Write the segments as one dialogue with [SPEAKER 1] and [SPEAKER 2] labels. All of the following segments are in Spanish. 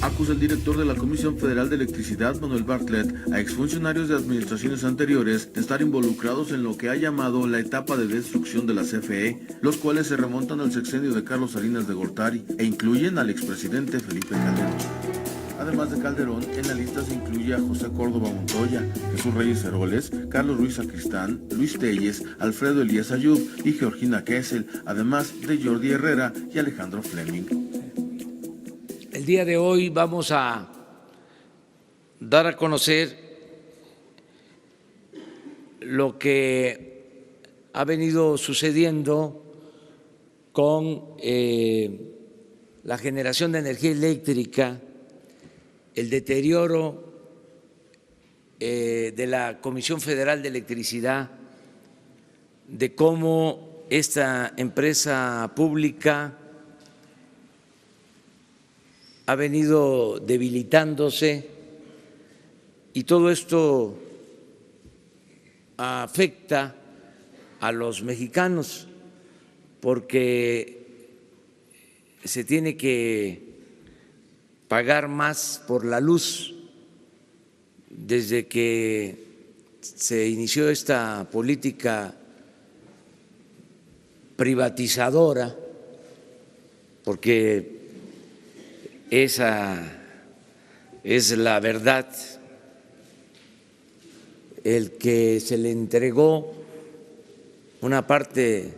[SPEAKER 1] Acusa el director de la Comisión Federal de Electricidad, Manuel Bartlett, a exfuncionarios de administraciones anteriores de estar involucrados en lo que ha llamado la etapa de destrucción de la CFE, los cuales se remontan al sexenio de Carlos Salinas de Gortari e incluyen al expresidente Felipe Calderón. Además de Calderón, en la lista se incluye a José Córdoba Montoya, Jesús Reyes Heroles, Carlos Ruiz Sacristán, Luis Telles, Alfredo Elías Ayub y Georgina Kessel, además de Jordi Herrera y Alejandro Fleming.
[SPEAKER 2] El día de hoy vamos a dar a conocer lo que ha venido sucediendo con la generación de energía eléctrica, el deterioro de la Comisión Federal de Electricidad, de cómo esta empresa pública ha venido debilitándose y todo esto afecta a los mexicanos porque se tiene que pagar más por la luz desde que se inició esta política privatizadora, porque esa es la verdad, el que se le entregó una parte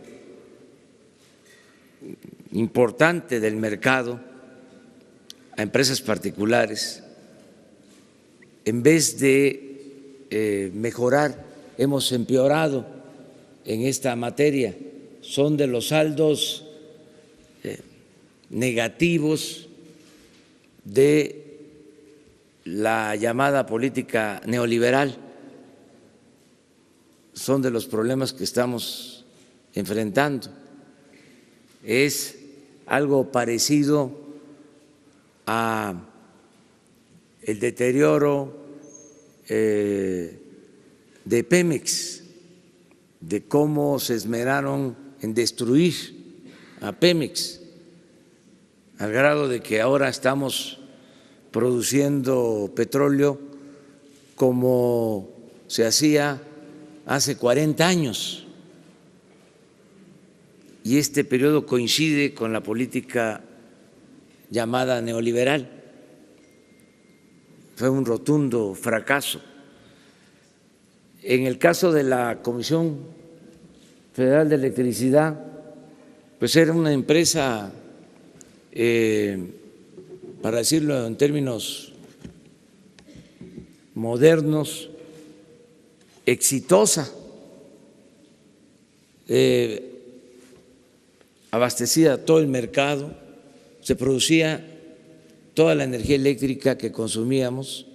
[SPEAKER 2] importante del mercado a empresas particulares, en vez de mejorar, hemos empeorado en esta materia. Son de los saldos negativos de la llamada política neoliberal, son de los problemas que estamos enfrentando. Es algo parecido a el deterioro de Pemex, de cómo se esmeraron en destruir a Pemex, al grado de que ahora estamos produciendo petróleo como se hacía hace 40 años. Y este periodo coincide con la política llamada neoliberal. Fue un rotundo fracaso. En el caso de la Comisión Federal de Electricidad, pues era una empresa, para decirlo en términos modernos, exitosa, abastecía todo el mercado, se producía toda la energía eléctrica que consumíamos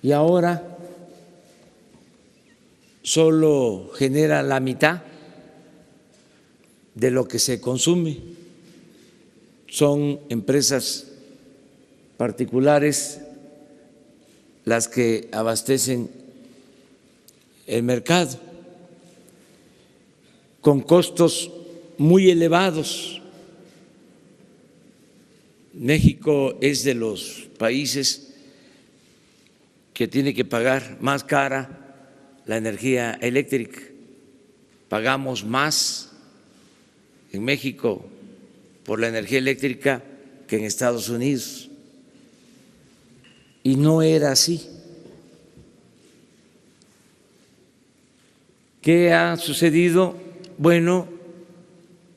[SPEAKER 2] y ahora solo genera la mitad de lo que se consume. Son empresas particulares las que abastecen el mercado con costos muy elevados. México es de los países que tiene que pagar más cara la energía eléctrica. Pagamos más en México por la energía eléctrica que en Estados Unidos. Y no era así. ¿Qué ha sucedido? Bueno,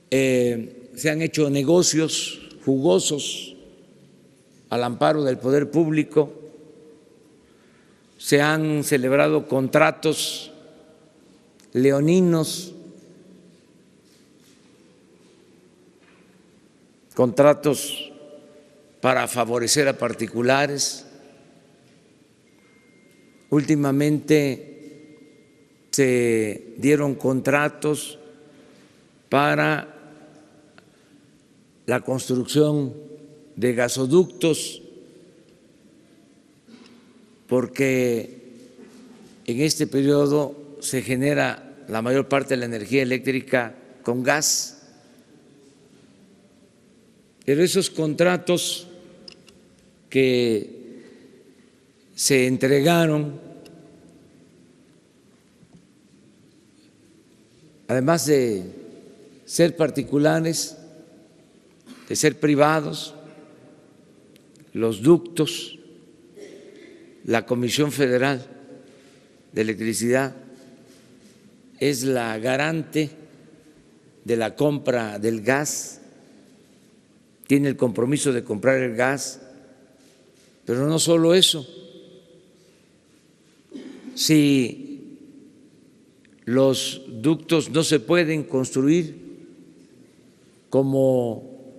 [SPEAKER 2] se han hecho negocios jugosos al amparo del poder público, se han celebrado contratos leoninos, contratos para favorecer a particulares. Últimamente se dieron contratos para la construcción de gasoductos, porque en este periodo se genera la mayor parte de la energía eléctrica con gas. Pero esos contratos que se entregaron, además de ser particulares, de ser privados, los ductos, la Comisión Federal de Electricidad es la garante de la compra del gas, tiene el compromiso de comprar el gas, pero no solo eso. Si los ductos no se pueden construir como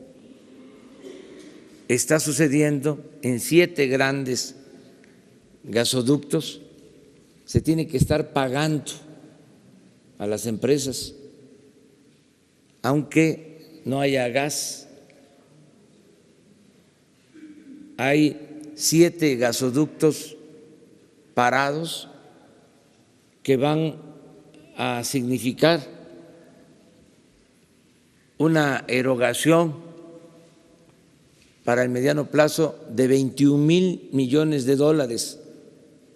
[SPEAKER 2] está sucediendo en 7 grandes gasoductos, se tiene que estar pagando a las empresas, aunque no haya gas. Hay 7 gasoductos parados que van a significar una erogación para el mediano plazo de 21,000 millones de dólares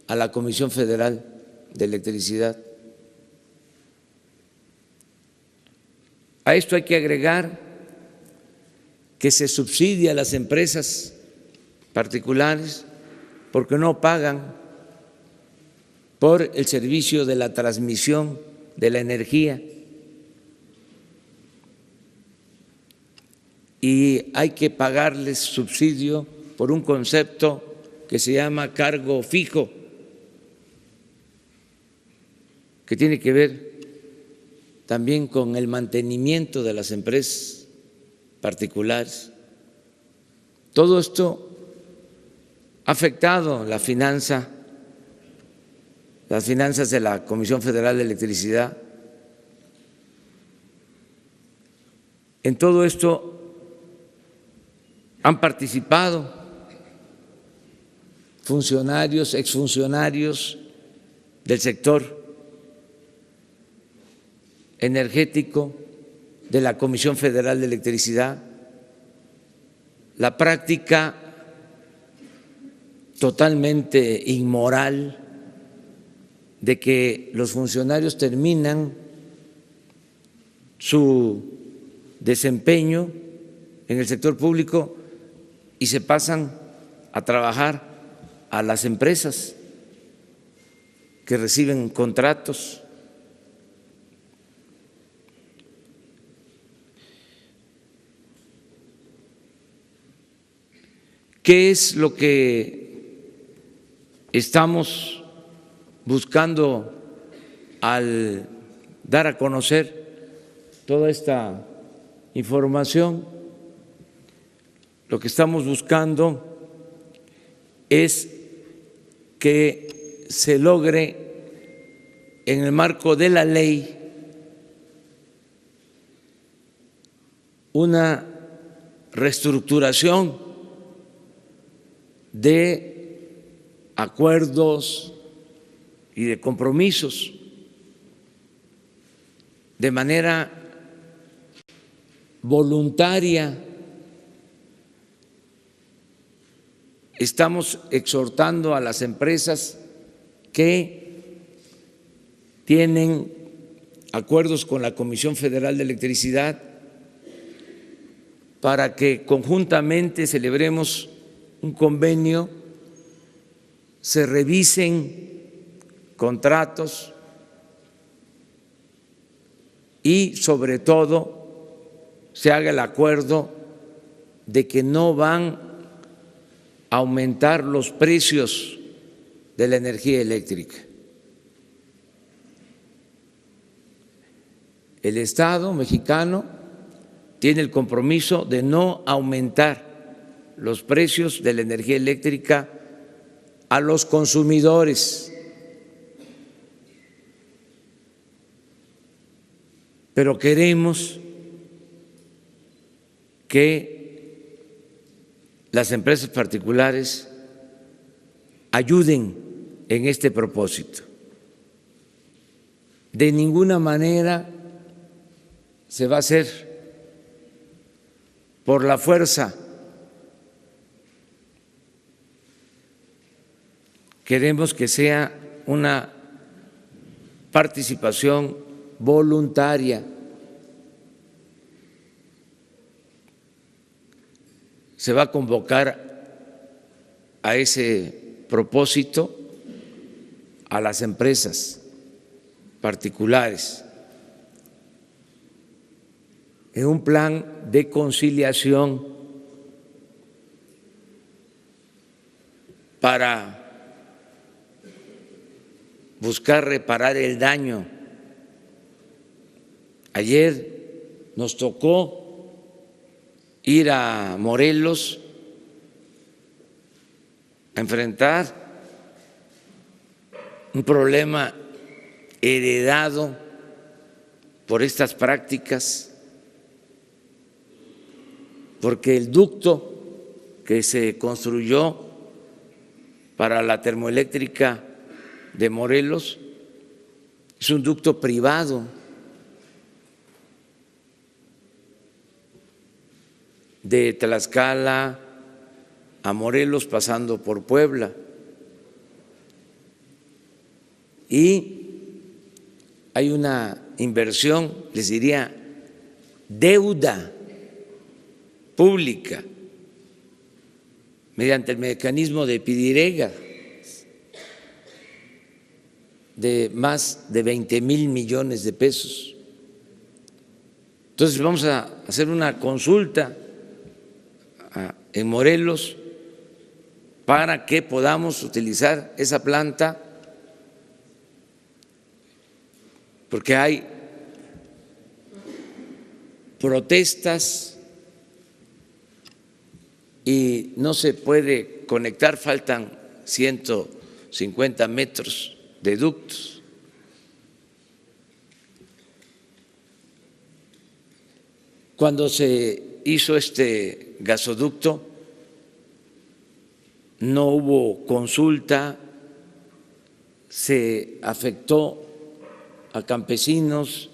[SPEAKER 2] a la Comisión Federal de Electricidad. A esto hay que agregar que se subsidia a las empresas particulares porque no pagan por el servicio de la transmisión de la energía, y hay que pagarles subsidio por un concepto que se llama cargo fijo, que tiene que ver también con el mantenimiento de las empresas particulares. Todo esto ha afectado las finanzas de la Comisión Federal de Electricidad. En todo esto han participado funcionarios, exfuncionarios del sector energético, de la Comisión Federal de Electricidad. La práctica totalmente inmoral de que los funcionarios terminan su desempeño en el sector público y se pasan a trabajar a las empresas que reciben contratos. ¿Qué es lo que estamos buscando al dar a conocer toda esta información? Lo que estamos buscando es que se logre en el marco de la ley una reestructuración de acuerdos y de compromisos de manera voluntaria. Estamos exhortando a las empresas que tienen acuerdos con la Comisión Federal de Electricidad para que conjuntamente celebremos un convenio, se revisen contratos y sobre todo se haga el acuerdo de que no van a aumentar los precios de la energía eléctrica. El Estado mexicano tiene el compromiso de no aumentar los precios de la energía eléctrica a los consumidores, pero queremos que las empresas particulares ayuden en este propósito. De ninguna manera se va a hacer por la fuerza. Queremos que sea una participación voluntaria. Se va a convocar a ese propósito a las empresas particulares en un plan de conciliación para buscar reparar el daño. Ayer nos tocó ir a Morelos a enfrentar un problema heredado por estas prácticas, porque el ducto que se construyó para la termoeléctrica de Morelos es un ducto privado. De Tlaxcala a Morelos pasando por Puebla. Y hay una inversión, les diría, deuda pública mediante el mecanismo de Pidirega de más de 20,000 millones de pesos. Entonces vamos a hacer una consulta en Morelos para que podamos utilizar esa planta, porque hay protestas y no se puede conectar, faltan 150 metros de ductos. Cuando se hizo este gasoducto no hubo consulta, se afectó a campesinos,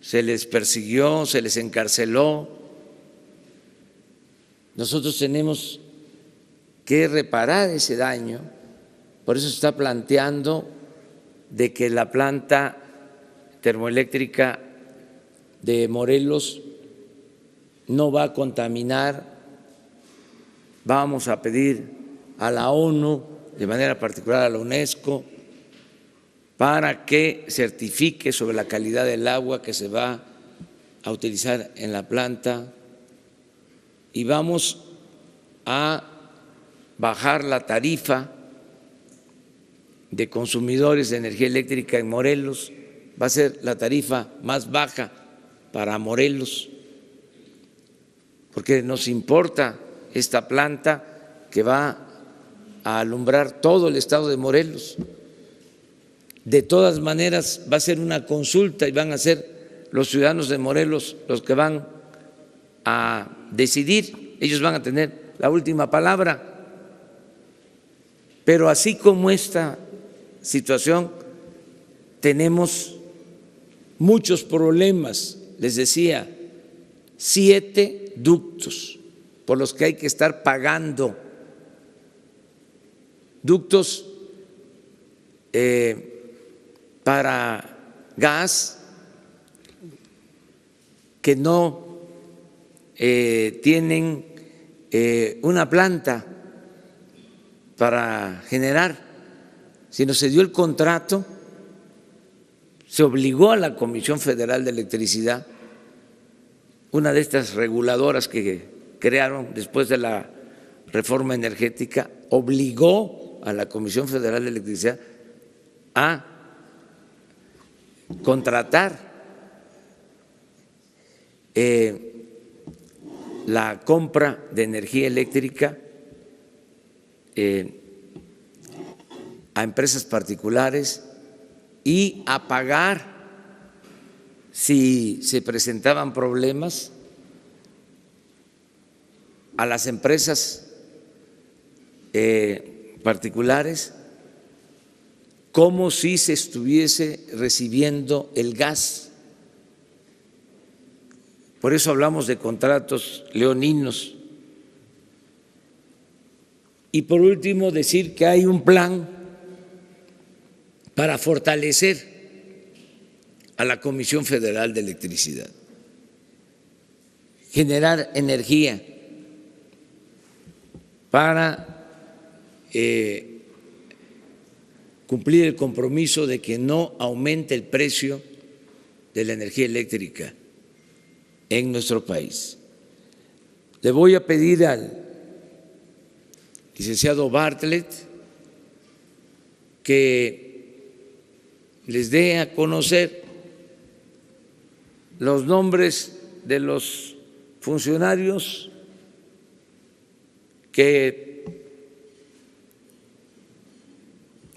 [SPEAKER 2] se les persiguió, se les encarceló. Nosotros tenemos que reparar ese daño, por eso se está planteando de que la planta termoeléctrica de Morelos no va a contaminar. Vamos a pedir a la ONU, de manera particular a la UNESCO, para que certifique sobre la calidad del agua que se va a utilizar en la planta, y vamos a bajar la tarifa de consumidores de energía eléctrica en Morelos. Va a ser la tarifa más baja para Morelos, porque nos importa esta planta que va a alumbrar todo el estado de Morelos. De todas maneras va a ser una consulta y van a ser los ciudadanos de Morelos los que van a decidir, ellos van a tener la última palabra. Pero así como esta situación, tenemos muchos problemas. Les decía, 7 ductos por los que hay que estar pagando, ductos para gas que no tienen una planta para generar, sino se dio el contrato, se obligó a la Comisión Federal de Electricidad, una de estas reguladoras que crearon después de la reforma energética, obligó a la Comisión Federal de Electricidad a contratar la compra de energía eléctrica a empresas particulares y a pagar si se presentaban problemas a las empresas particulares, como si se estuviese recibiendo el gas, Por eso hablamos de contratos leoninos. Y por último, decir que hay un plan para fortalecer a la Comisión Federal de Electricidad, generar energía para cumplir el compromiso de que no aumente el precio de la energía eléctrica en nuestro país. Le voy a pedir al licenciado Bartlett que les dé a conocer los nombres de los funcionarios que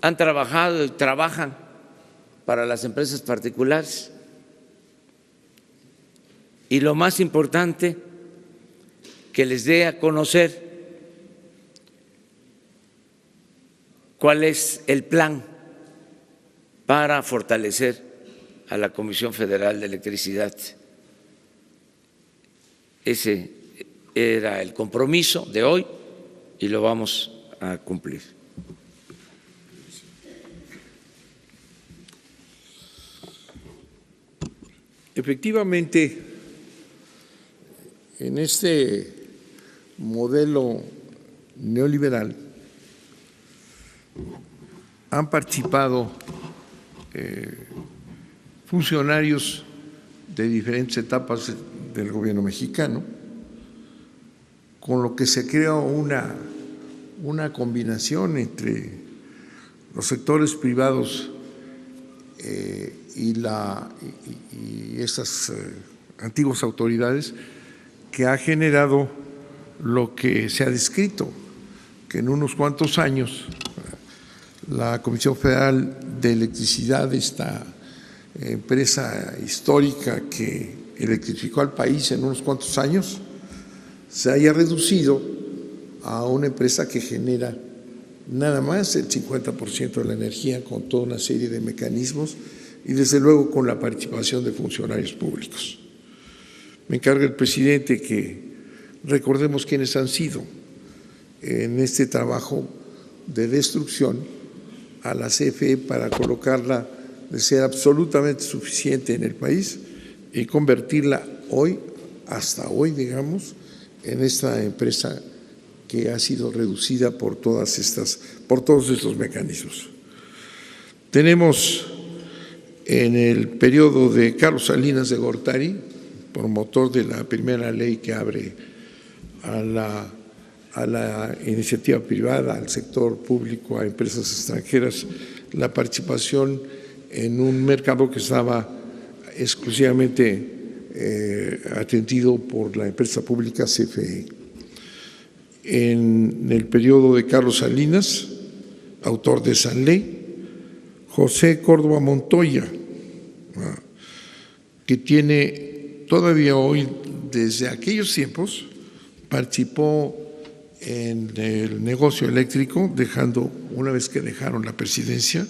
[SPEAKER 2] han trabajado y trabajan para las empresas particulares. Y lo más importante, que les dé a conocer cuál es el plan para fortalecer a la Comisión Federal de Electricidad. Ese era el compromiso de hoy y lo vamos a cumplir.
[SPEAKER 3] Efectivamente, en este modelo neoliberal han participado funcionarios de diferentes etapas del gobierno mexicano, con lo que se crea una combinación entre los sectores privados y esas antiguas autoridades, que ha generado lo que se ha descrito, que en unos cuantos años la Comisión Federal de Electricidad, esta empresa histórica que electrificó al país en unos cuantos años, se haya reducido a una empresa que genera nada más el 50% de la energía, con toda una serie de mecanismos y desde luego con la participación de funcionarios públicos. Me encarga el presidente que recordemos quiénes han sido en este trabajo de destrucción a la CFE para colocarla de ser absolutamente suficiente en el país y convertirla hoy, hasta hoy, digamos, en esta empresa que ha sido reducida por todos estos mecanismos. Tenemos en el periodo de Carlos Salinas de Gortari, promotor de la primera ley que abre a la iniciativa privada, al sector público, a empresas extranjeras, la participación en un mercado que estaba exclusivamente atendido por la empresa pública CFE. En el periodo de Carlos Salinas, autor de esa ley, José Córdoba Montoya, que tiene todavía hoy, desde aquellos tiempos, participó en el negocio eléctrico, una vez que dejaron la presidencia,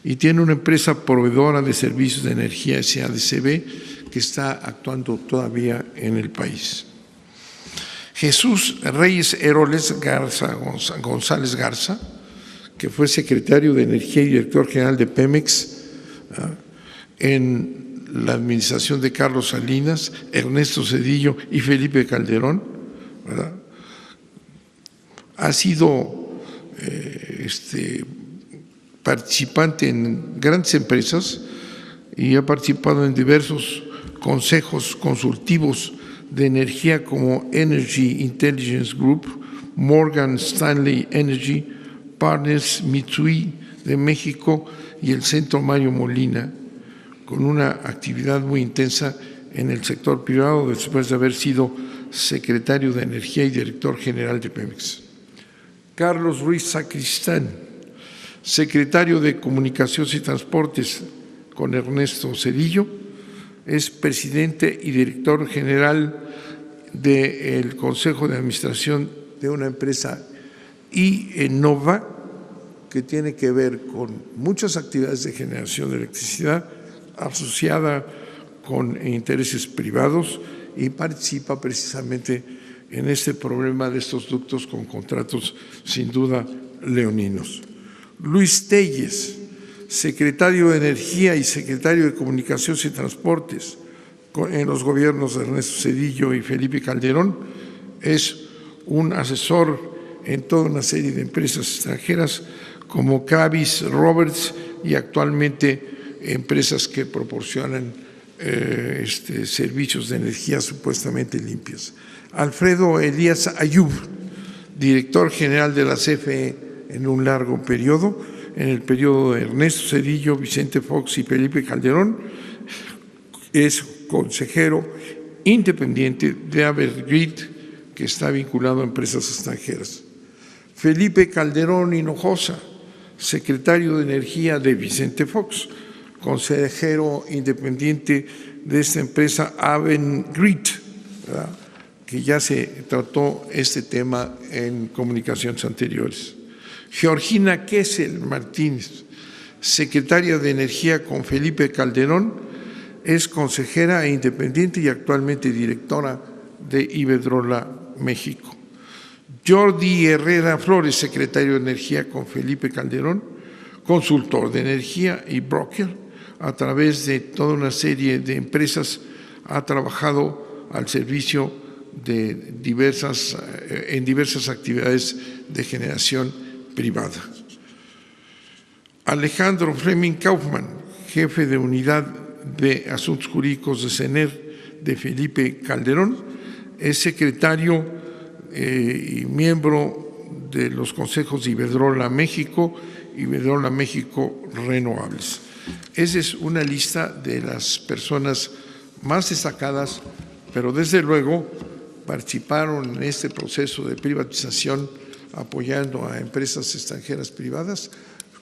[SPEAKER 3] y tiene una empresa proveedora de servicios de energía, SADCB, que está actuando todavía en el país. Jesús Reyes Heroles González Garza, que fue secretario de Energía y director general de Pemex en la administración de Carlos Salinas, Ernesto Zedillo y Felipe Calderón, ¿verdad? Ha sido participante en grandes empresas y ha participado en diversos consejos consultivos de energía como Energy Intelligence Group, Morgan Stanley Energy Partners, Mitsui de México y el Centro Mario Molina, con una actividad muy intensa en el sector privado después de haber sido secretario de Energía y director general de Pemex. Carlos Ruiz Sacristán, secretario de Comunicaciones y Transportes con Ernesto Zedillo, es presidente y director general del Consejo de Administración de una empresa IEnova, que tiene que ver con muchas actividades de generación de electricidad asociada con intereses privados y participa precisamente en este problema de estos ductos con contratos sin duda leoninos. Luis Telles, secretario de Energía y secretario de Comunicaciones y Transportes en los gobiernos de Ernesto Zedillo y Felipe Calderón, es un asesor en toda una serie de empresas extranjeras como Kravis, Roberts y actualmente empresas que proporcionan servicios de energía supuestamente limpias. Alfredo Elías Ayub, director general de la CFE en un largo periodo, en el periodo de Ernesto Zedillo, Vicente Fox y Felipe Calderón, es consejero independiente de Evergrid, que está vinculado a empresas extranjeras. Felipe Calderón Hinojosa, secretario de Energía de Vicente Fox, consejero independiente de esta empresa Avangrid, que ya se trató este tema en comunicaciones anteriores. Georgina Kessel Martínez, secretaria de Energía con Felipe Calderón, es consejera e independiente y actualmente directora de Iberdrola México. Jordi Herrera Flores, secretario de Energía con Felipe Calderón, consultor de energía y broker, a través de toda una serie de empresas ha trabajado al servicio de en diversas actividades de generación privada. Alejandro Fleming Kaufmann, jefe de unidad de Asuntos Jurídicos de CENER de Felipe Calderón, es secretario y miembro de los consejos de Iberdrola México y Iberdrola México Renovables. Esa es una lista de las personas más destacadas, pero desde luego participaron en este proceso de privatización apoyando a empresas extranjeras privadas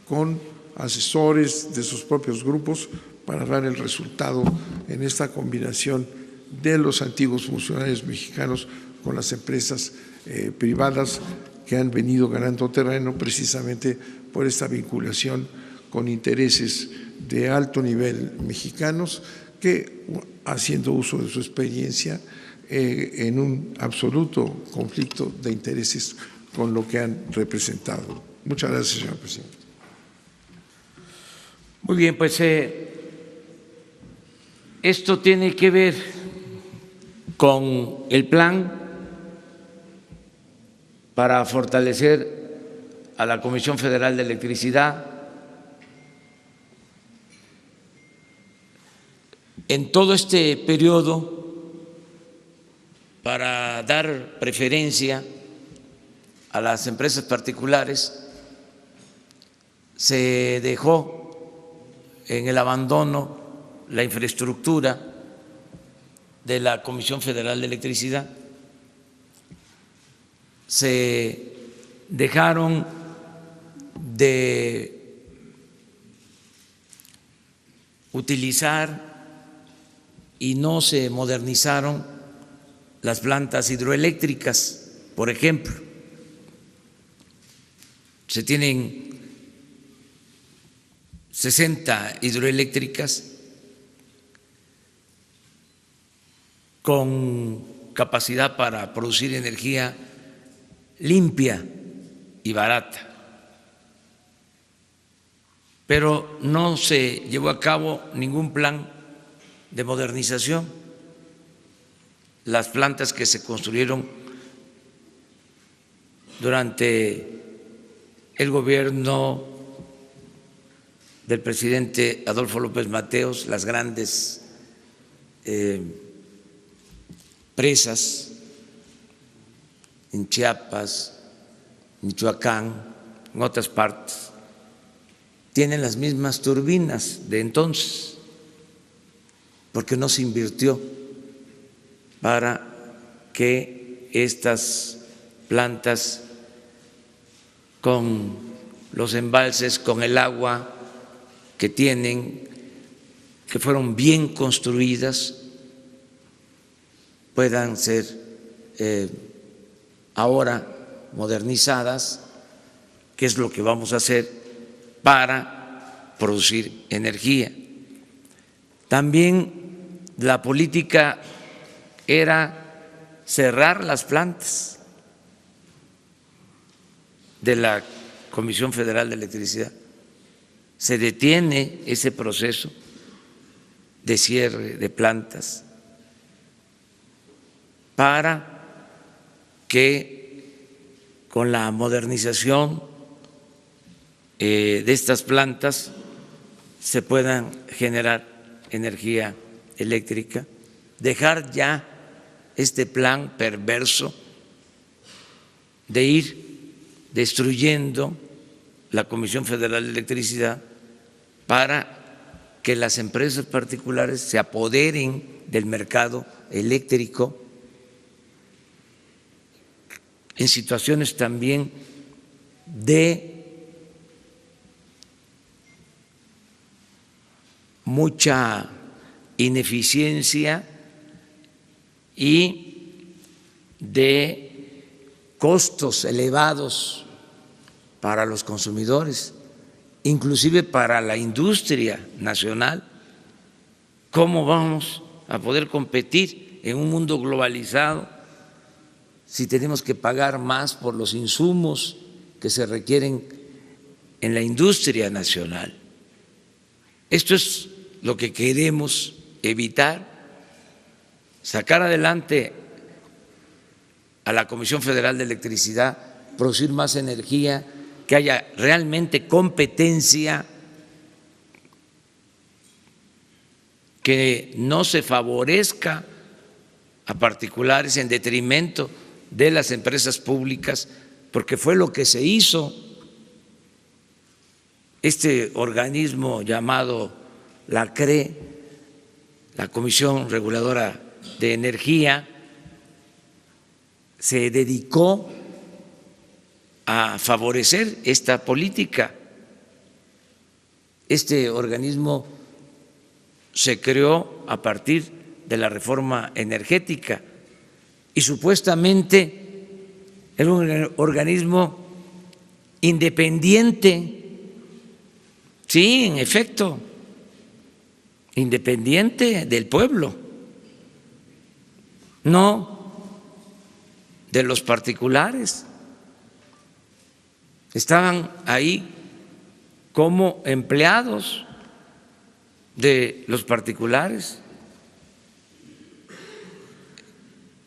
[SPEAKER 3] con asesores de sus propios grupos para dar el resultado en esta combinación de los antiguos funcionarios mexicanos con las empresas privadas que han venido ganando terreno precisamente por esta vinculación con intereses de alto nivel mexicanos que, haciendo uso de su experiencia, en un absoluto conflicto de intereses con lo que han representado. Muchas gracias, señor presidente.
[SPEAKER 2] Muy bien, pues esto tiene que ver con el plan para fortalecer a la Comisión Federal de Electricidad. En todo este periodo, para dar preferencia a las empresas particulares, se dejó en el abandono la infraestructura de la Comisión Federal de Electricidad, se dejaron de utilizar y no se modernizaron las plantas hidroeléctricas, por ejemplo. Se tienen 60 hidroeléctricas con capacidad para producir energía limpia y barata, pero no se llevó a cabo ningún plan de modernización. Las plantas que se construyeron durante el gobierno del presidente Adolfo López Mateos, las grandes presas en Chiapas, Michoacán, en otras partes, tienen las mismas turbinas de entonces, porque no se invirtió para que estas plantas con los embalses, con el agua que tienen, que fueron bien construidas, puedan ser ahora modernizadas, que es lo que vamos a hacer para producir energía. También la política era cerrar las plantas de la Comisión Federal de Electricidad. Se detiene ese proceso de cierre de plantas para que con la modernización de estas plantas se puedan generar energía eléctrica, dejar ya este plan perverso de ir destruyendo la Comisión Federal de Electricidad para que las empresas particulares se apoderen del mercado eléctrico en situaciones también de mucha ineficiencia y de costos elevados para los consumidores, inclusive para la industria nacional. ¿Cómo vamos a poder competir en un mundo globalizado si tenemos que pagar más por los insumos que se requieren en la industria nacional? Esto es lo que queremos evitar, sacar adelante a la Comisión Federal de Electricidad, producir más energía, que haya realmente competencia, que no se favorezca a particulares en detrimento de las empresas públicas, porque fue lo que se hizo. Este organismo llamado la CRE, la Comisión Reguladora de Energía, se dedicó a favorecer esta política. Este organismo se creó a partir de la reforma energética y supuestamente era un organismo independiente. Sí, en efecto, independiente del pueblo, no de los particulares. Estaban ahí como empleados de los particulares,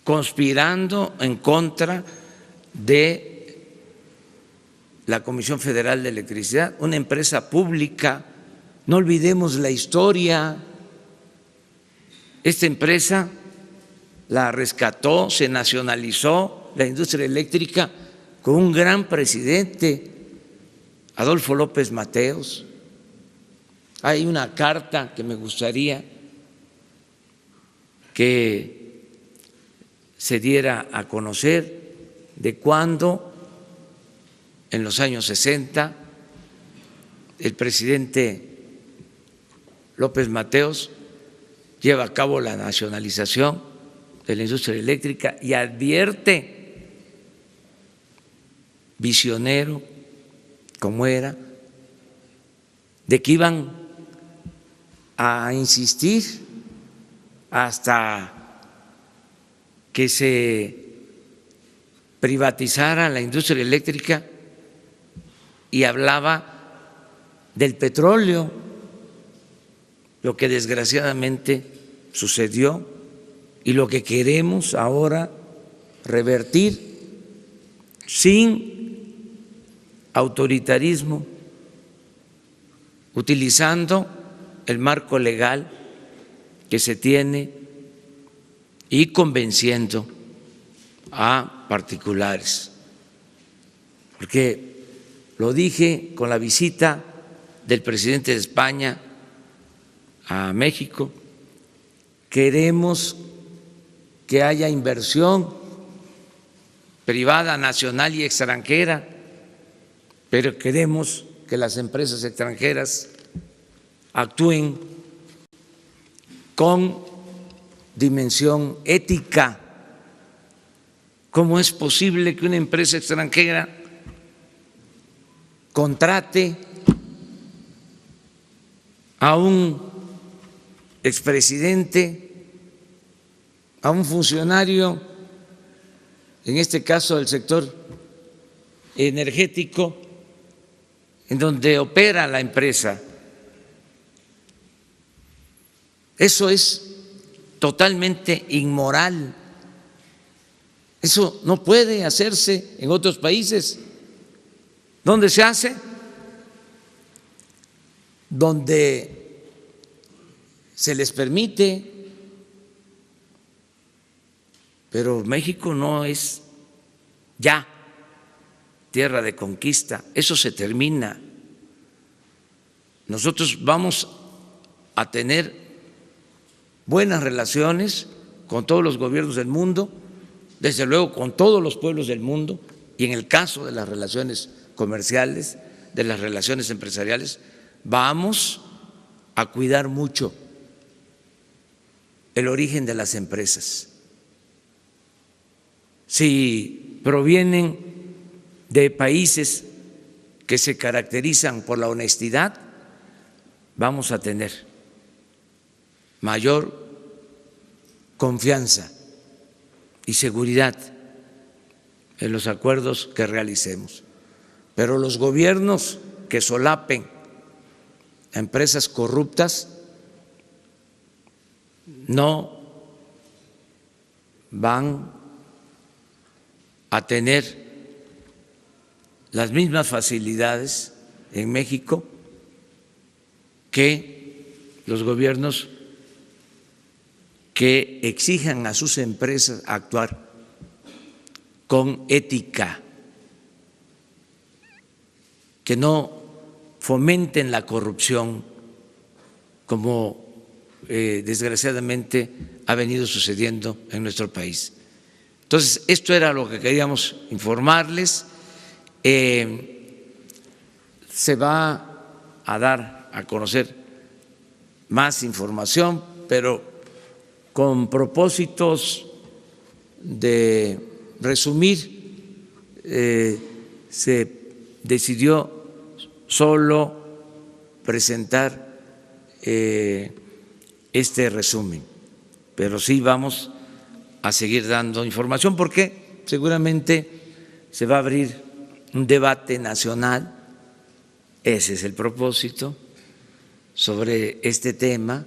[SPEAKER 2] conspirando en contra de la Comisión Federal de Electricidad, una empresa pública. No olvidemos la historia. Esta empresa la rescató, se nacionalizó la industria eléctrica con un gran presidente, Adolfo López Mateos. Hay una carta que me gustaría que se diera a conocer de cuando, en los años 60, el presidente López Mateos lleva a cabo la nacionalización de la industria eléctrica y advierte, visionario como era, de que iban a insistir hasta que se privatizara la industria eléctrica, y hablaba del petróleo, lo que desgraciadamente sucedió y lo que queremos ahora revertir sin autoritarismo, utilizando el marco legal que se tiene y convenciendo a particulares. Porque lo dije con la visita del presidente de España a México, queremos que haya inversión privada, nacional y extranjera, pero queremos que las empresas extranjeras actúen con dimensión ética. ¿Cómo es posible que una empresa extranjera contrate a un expresidente a un funcionario, en este caso del sector energético, en donde opera la empresa. Eso es totalmente inmoral. Eso no puede hacerse en otros países. ¿Dónde se hace? Donde se les permite, pero México no es ya tierra de conquista, eso se termina. Nosotros vamos a tener buenas relaciones con todos los gobiernos del mundo, desde luego con todos los pueblos del mundo, y en el caso de las relaciones comerciales, de las relaciones empresariales, vamos a cuidar mucho el origen de las empresas. Si provienen de países que se caracterizan por la honestidad, vamos a tener mayor confianza y seguridad en los acuerdos que realicemos. Pero los gobiernos que solapen a empresas corruptas no van a tener las mismas facilidades en México que los gobiernos que exijan a sus empresas actuar con ética, que no fomenten la corrupción como desgraciadamente ha venido sucediendo en nuestro país. Entonces, esto era lo que queríamos informarles. Se va a dar a conocer más información, pero con propósitos de resumir, se decidió solo presentar este resumen, pero sí vamos a seguir dando información porque seguramente se va a abrir un debate nacional, ese es el propósito, sobre este tema,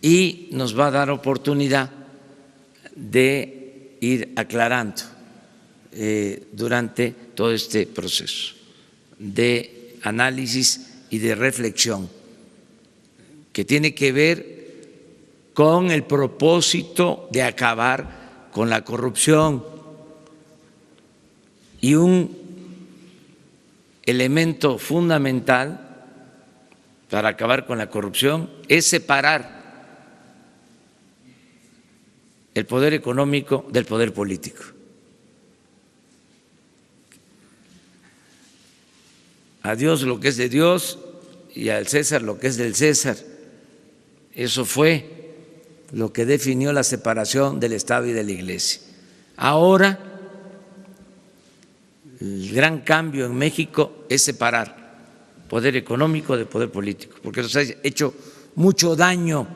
[SPEAKER 2] y nos va a dar oportunidad de ir aclarando durante todo este proceso de análisis y de reflexión que tiene que ver con el propósito de acabar con la corrupción. Y un elemento fundamental para acabar con la corrupción es separar el poder económico del poder político. A Dios lo que es de Dios y al César lo que es del César. Eso fue lo que definió la separación del Estado y de la Iglesia. Ahora, el gran cambio en México es separar poder económico de poder político, porque nos ha hecho mucho daño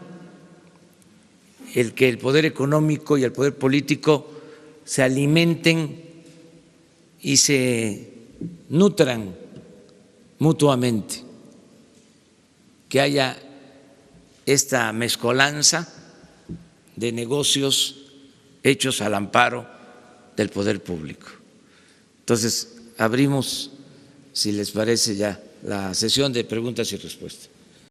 [SPEAKER 2] el que el poder económico y el poder político se alimenten y se nutran mutuamente, que haya esta mezcolanza de negocios hechos al amparo del poder público. Entonces, abrimos, si les parece, ya la sesión de preguntas y respuestas.